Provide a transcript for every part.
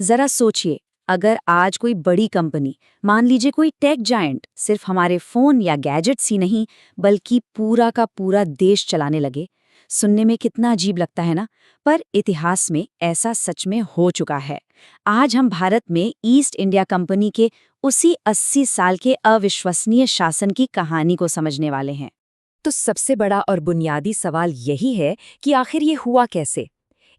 जरा सोचिए, अगर आज कोई बड़ी कंपनी, मान लीजिए कोई टेक जायंट, सिर्फ हमारे फोन या गैजेट्स ही नहीं बल्कि पूरा का पूरा देश चलाने लगे। सुनने में कितना अजीब लगता है ना, पर इतिहास में ऐसा सच में हो चुका है। आज हम भारत में ईस्ट इंडिया कंपनी के उसी 80 साल के अविश्वसनीय शासन की कहानी को समझने वाले हैं। तो सबसे बड़ा और बुनियादी सवाल यही है कि आखिर ये हुआ कैसे।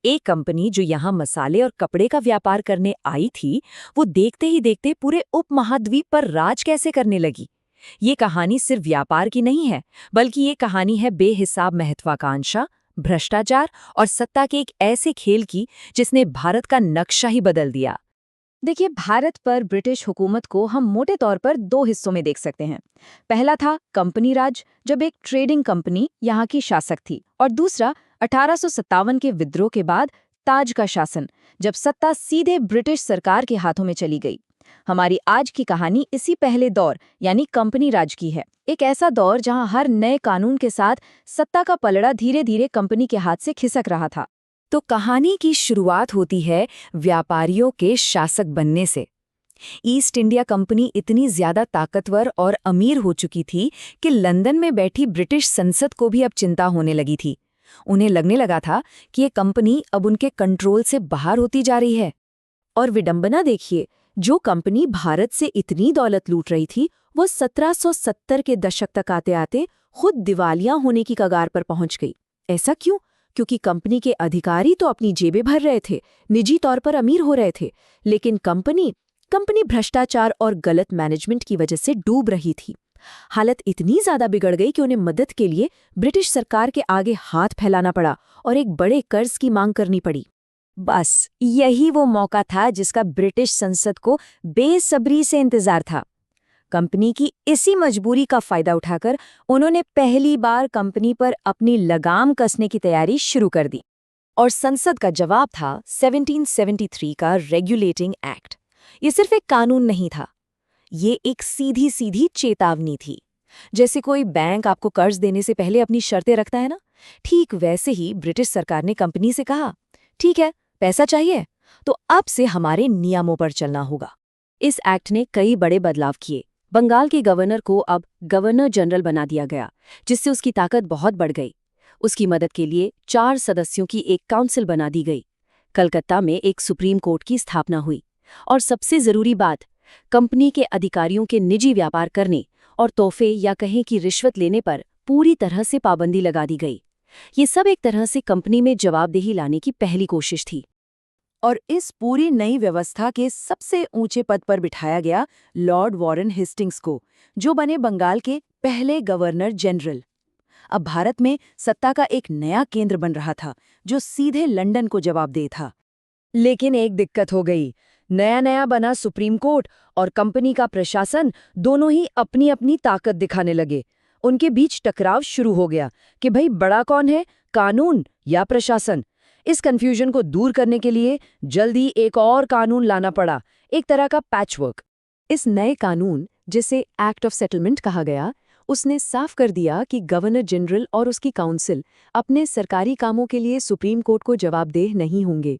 एक कंपनी जो यहाँ मसाले और कपड़े का व्यापार करने आई थी, वो देखते ही देखते पूरे उपमहाद्वीप पर राज कैसे करने लगी। ये कहानी सिर्फ व्यापार की नहीं है, बल्कि ये कहानी है बेहिसाब महत्वाकांक्षा, भ्रष्टाचार और सत्ता के एक ऐसे खेल की जिसने भारत का नक्शा ही बदल दिया। देखिए, भारत पर ब्रिटिश हुकूमत को हम मोटे तौर पर दो हिस्सों में देख सकते हैं। पहला था कंपनी राज, जब एक ट्रेडिंग कंपनी यहाँ की शासक थी, और दूसरा 1857 के विद्रोह के बाद ताज का शासन, जब सत्ता सीधे ब्रिटिश सरकार के हाथों में चली गई। हमारी आज की कहानी इसी पहले दौर यानी कंपनी राज की है। एक ऐसा दौर जहां हर नए कानून के साथ सत्ता का पलड़ा धीरे धीरे कंपनी के हाथ से खिसक रहा था। तो कहानी की शुरुआत होती है व्यापारियों के शासक बनने से। ईस्ट इंडिया कंपनी इतनी ज्यादा ताकतवर और अमीर हो चुकी थी कि लंदन में बैठी ब्रिटिश संसद को भी अब चिंता होने लगी थी। उन्हें लगने लगा था कि ये कंपनी अब उनके कंट्रोल से बाहर होती जा रही है। और विडंबना देखिए, जो कंपनी भारत से इतनी दौलत लूट रही थी, वो 1770 के दशक तक आते आते खुद दिवालिया होने की कगार पर पहुंच गई। ऐसा क्यों? क्योंकि कंपनी के अधिकारी तो अपनी जेबें भर रहे थे, निजी तौर पर अमीर हो रहे थे, लेकिन कंपनी भ्रष्टाचार और गलत मैनेजमेंट की वजह से डूब रही थी। हालत इतनी ज्यादा बिगड़ गई कि उन्हें मदद के लिए ब्रिटिश सरकार के आगे हाथ फैलाना पड़ा और एक बड़े कर्ज की मांग करनी पड़ी। बस यही वो मौका था जिसका ब्रिटिश संसद को बेसब्री से इंतजार था। कंपनी की इसी मजबूरी का फायदा उठाकर उन्होंने पहली बार कंपनी पर अपनी लगाम कसने की तैयारी शुरू कर दी। और संसद का जवाब था 1773 का रेगुलेटिंग एक्ट। ये सिर्फ एक कानून नहीं था, ये एक सीधी सीधी चेतावनी थी। जैसे कोई बैंक आपको कर्ज देने से पहले अपनी शर्तें रखता है ना, ठीक वैसे ही ब्रिटिश सरकार ने कंपनी से कहा, ठीक है, पैसा चाहिए तो अब से हमारे नियमों पर चलना होगा। इस एक्ट ने कई बड़े बदलाव किए। बंगाल के गवर्नर को अब गवर्नर जनरल बना दिया गया, जिससे उसकी ताकत बहुत बढ़ गई। उसकी मदद के लिए 4 सदस्यों की एक काउंसिल बना दी गई। कलकत्ता में एक सुप्रीम कोर्ट की स्थापना हुई। और सबसे जरूरी बात, कंपनी के अधिकारियों के निजी व्यापार करने और तोहफे या कहें कि रिश्वत लेने पर पूरी तरह से पाबंदी लगा दी गई। ये सब एक तरह से कंपनी में जवाबदेही लाने की पहली कोशिश थी। और इस पूरी नई व्यवस्था के सबसे ऊंचे पद पर बिठाया गया लॉर्ड वॉरेन हेस्टिंग्स को, जो बने बंगाल के पहले गवर्नर जनरल। अब भारत में सत्ता का एक नया केंद्र बन रहा था, जो सीधे लंदन को जवाबदेह था। लेकिन एक दिक्कत हो गई। नया नया बना सुप्रीम कोर्ट और कंपनी का प्रशासन दोनों ही अपनी अपनी ताकत दिखाने लगे। उनके बीच टकराव शुरू हो गया कि भाई बड़ा कौन है, कानून या प्रशासन। इस कंफ्यूजन को दूर करने के लिए जल्दी एक और कानून लाना पड़ा, एक तरह का पैचवर्क। इस नए कानून, जिसे एक्ट ऑफ सेटलमेंट कहा गया, उसने साफ कर दिया कि गवर्नर जनरल और उसकी काउंसिल अपने सरकारी कामों के लिए सुप्रीम कोर्ट को जवाबदेह नहीं होंगे।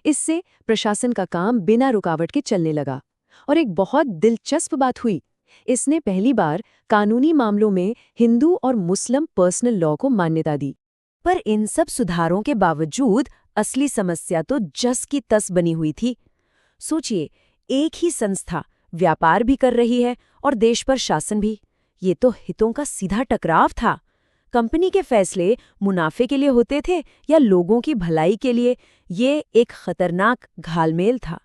इससे प्रशासन का काम बिना रुकावट के चलने लगा। और एक बहुत दिलचस्प बात हुई, इसने पहली बार कानूनी मामलों में हिंदू और मुस्लिम पर्सनल लॉ को मान्यता दी। पर इन सब सुधारों के बावजूद असली समस्या तो जस की तस बनी हुई थी। सोचिए, एक ही संस्था व्यापार भी कर रही है और देश पर शासन भी। ये तो हितों का सीधा टकराव था। कंपनी के फैसले मुनाफे के लिए होते थे या लोगों की भलाई के लिए, ये एक खतरनाक घालमेल था।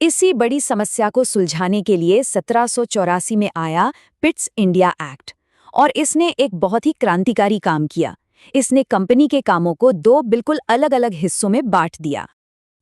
इसी बड़ी समस्या को सुलझाने के लिए 1784 में आया पिट्स इंडिया एक्ट, और इसने एक बहुत ही क्रांतिकारी काम किया। इसने कंपनी के कामों को 2 बिल्कुल अलग अलग हिस्सों में बांट दिया।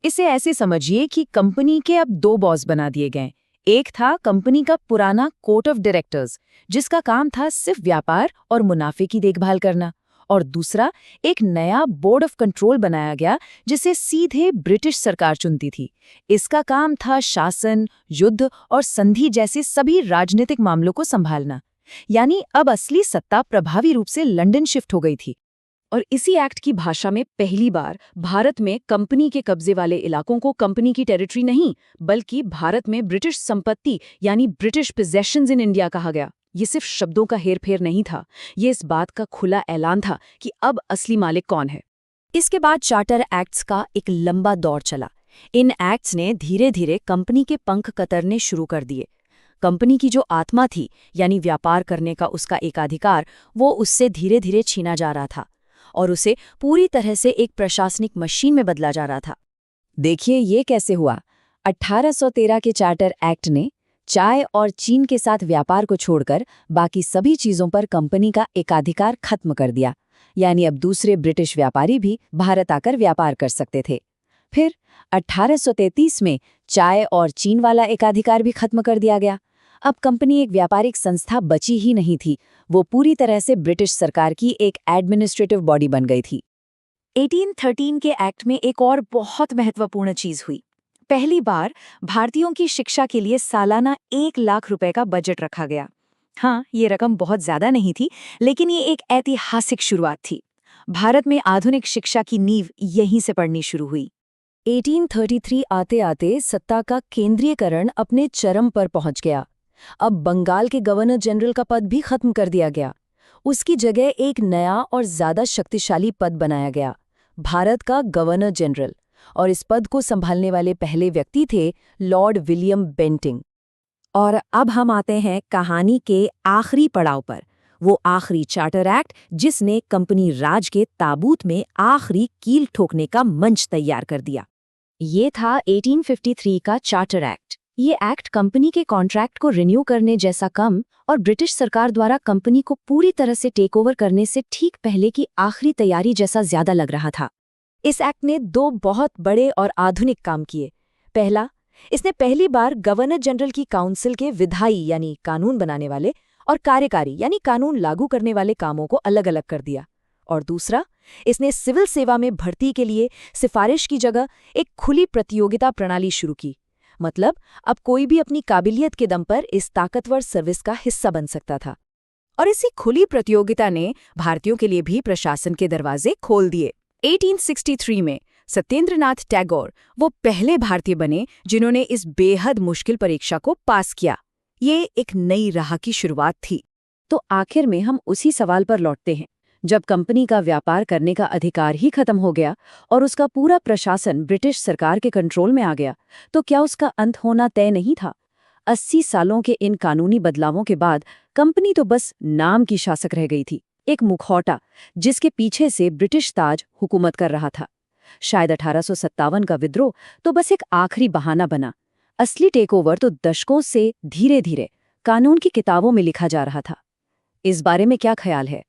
इसे ऐसे समझिए कि कंपनी के अब 2 बॉस बना दिए गए। एक था कंपनी का पुराना कोर्ट ऑफ डायरेक्टर्स, जिसका काम था सिर्फ व्यापार और मुनाफे की देखभाल करना, और दूसरा एक नया बोर्ड ऑफ कंट्रोल बनाया गया, जिसे सीधे ब्रिटिश सरकार चुनती थी। इसका काम था शासन, युद्ध और संधि जैसे सभी राजनीतिक मामलों को संभालना। यानी अब असली सत्ता प्रभावी रूप से लंदन शिफ्ट हो गई थी। और इसी एक्ट की भाषा में पहली बार भारत में कंपनी के कब्जे वाले इलाकों को कंपनी की टेरिटरी नहीं, बल्कि भारत में ब्रिटिश संपत्ति यानी ब्रिटिश पोजेशंस इन इंडिया कहा गया। ये सिर्फ शब्दों का हेरफेर नहीं था, ये इस बात का खुला ऐलान था कि अब असली मालिक कौन है। इसके बाद चार्टर एक्ट्स का एक लंबा दौर चला। इन एक्ट्स ने धीरे धीरे कंपनी के पंख कतरने शुरू कर दिए। कंपनी की जो आत्मा थी, यानी व्यापार करने का उसका एकाधिकार, वो उससे धीरे धीरे छीना जा रहा था और उसे पूरी तरह से एक प्रशासनिक मशीन में बदला जा रहा था। देखिए ये कैसे हुआ। 1813 के चार्टर एक्ट ने चाय और चीन के साथ व्यापार को छोड़कर बाकी सभी चीजों पर कंपनी का एकाधिकार खत्म कर दिया, यानी अब दूसरे ब्रिटिश व्यापारी भी भारत आकर व्यापार कर सकते थे। फिर 1833 में चाय और चीन वाला एकाधिकार भी खत्म कर दिया गया। अब कंपनी एक व्यापारिक संस्था बची ही नहीं थी, वो पूरी तरह से ब्रिटिश सरकार की एक एडमिनिस्ट्रेटिव बॉडी बन गई थी। 1813 के एक्ट में एक और बहुत महत्वपूर्ण चीज हुई। पहली बार भारतीयों की शिक्षा के लिए सालाना 1 लाख रुपए का बजट रखा गया। हाँ, ये रकम बहुत ज्यादा नहीं थी, लेकिन ये एक ऐतिहासिक शुरुआत थी। भारत में आधुनिक शिक्षा की नींव यहीं से पड़नी शुरू हुई। 1833 आते आते सत्ता का केंद्रीयकरण अपने चरम पर पहुंच गया। अब बंगाल के गवर्नर जनरल का पद भी खत्म कर दिया गया। उसकी जगह एक नया और ज्यादा शक्तिशाली पद बनाया गया, भारत का गवर्नर जनरल। और इस पद को संभालने वाले पहले व्यक्ति थे लॉर्ड विलियम बेंटिंग। और अब हम आते हैं कहानी के आखिरी पड़ाव पर, वो आखिरी चार्टर एक्ट जिसने कंपनी राज के ताबूत में आखिरी कील ठोकने का मंच तैयार कर दिया। ये था 1853 का चार्टर एक्ट। ये एक्ट कंपनी के कॉन्ट्रैक्ट को रिन्यू करने जैसा कम और ब्रिटिश सरकार द्वारा कंपनी को पूरी तरह से टेक ओवर करने से ठीक पहले की आखिरी तैयारी जैसा ज्यादा लग रहा था। इस एक्ट ने 2 बहुत बड़े और आधुनिक काम किए। पहला, इसने पहली बार गवर्नर जनरल की काउंसिल के विधायी यानी कानून बनाने वाले और कार्यकारी यानी कानून लागू करने वाले कामों को अलग अलग कर दिया। और दूसरा, इसने सिविल सेवा में भर्ती के लिए सिफारिश की जगह एक खुली प्रतियोगिता प्रणाली शुरू की। मतलब अब कोई भी अपनी काबिलियत के दम पर इस ताकतवर सर्विस का हिस्सा बन सकता था। और इसी खुली प्रतियोगिता ने भारतीयों के लिए भी प्रशासन के दरवाजे खोल दिए। 1863 में सत्येंद्रनाथ टैगोर वो पहले भारतीय बने जिन्होंने इस बेहद मुश्किल परीक्षा को पास किया। ये एक नई राह की शुरुआत थी। तो आखिर में हम उसी सवाल पर लौटते हैं, जब कंपनी का व्यापार करने का अधिकार ही खत्म हो गया और उसका पूरा प्रशासन ब्रिटिश सरकार के कंट्रोल में आ गया, तो क्या उसका अंत होना तय नहीं था? 80 सालों के इन कानूनी बदलावों के बाद कंपनी तो बस नाम की शासक रह गई थी, एक मुखौटा जिसके पीछे से ब्रिटिश ताज हुकूमत कर रहा था। शायद 1857 का विद्रोह तो बस एक आखिरी बहाना बना। असली टेकओवर तो दशकों से धीरे धीरे कानून की किताबों में लिखा जा रहा था। इस बारे में क्या ख्याल है?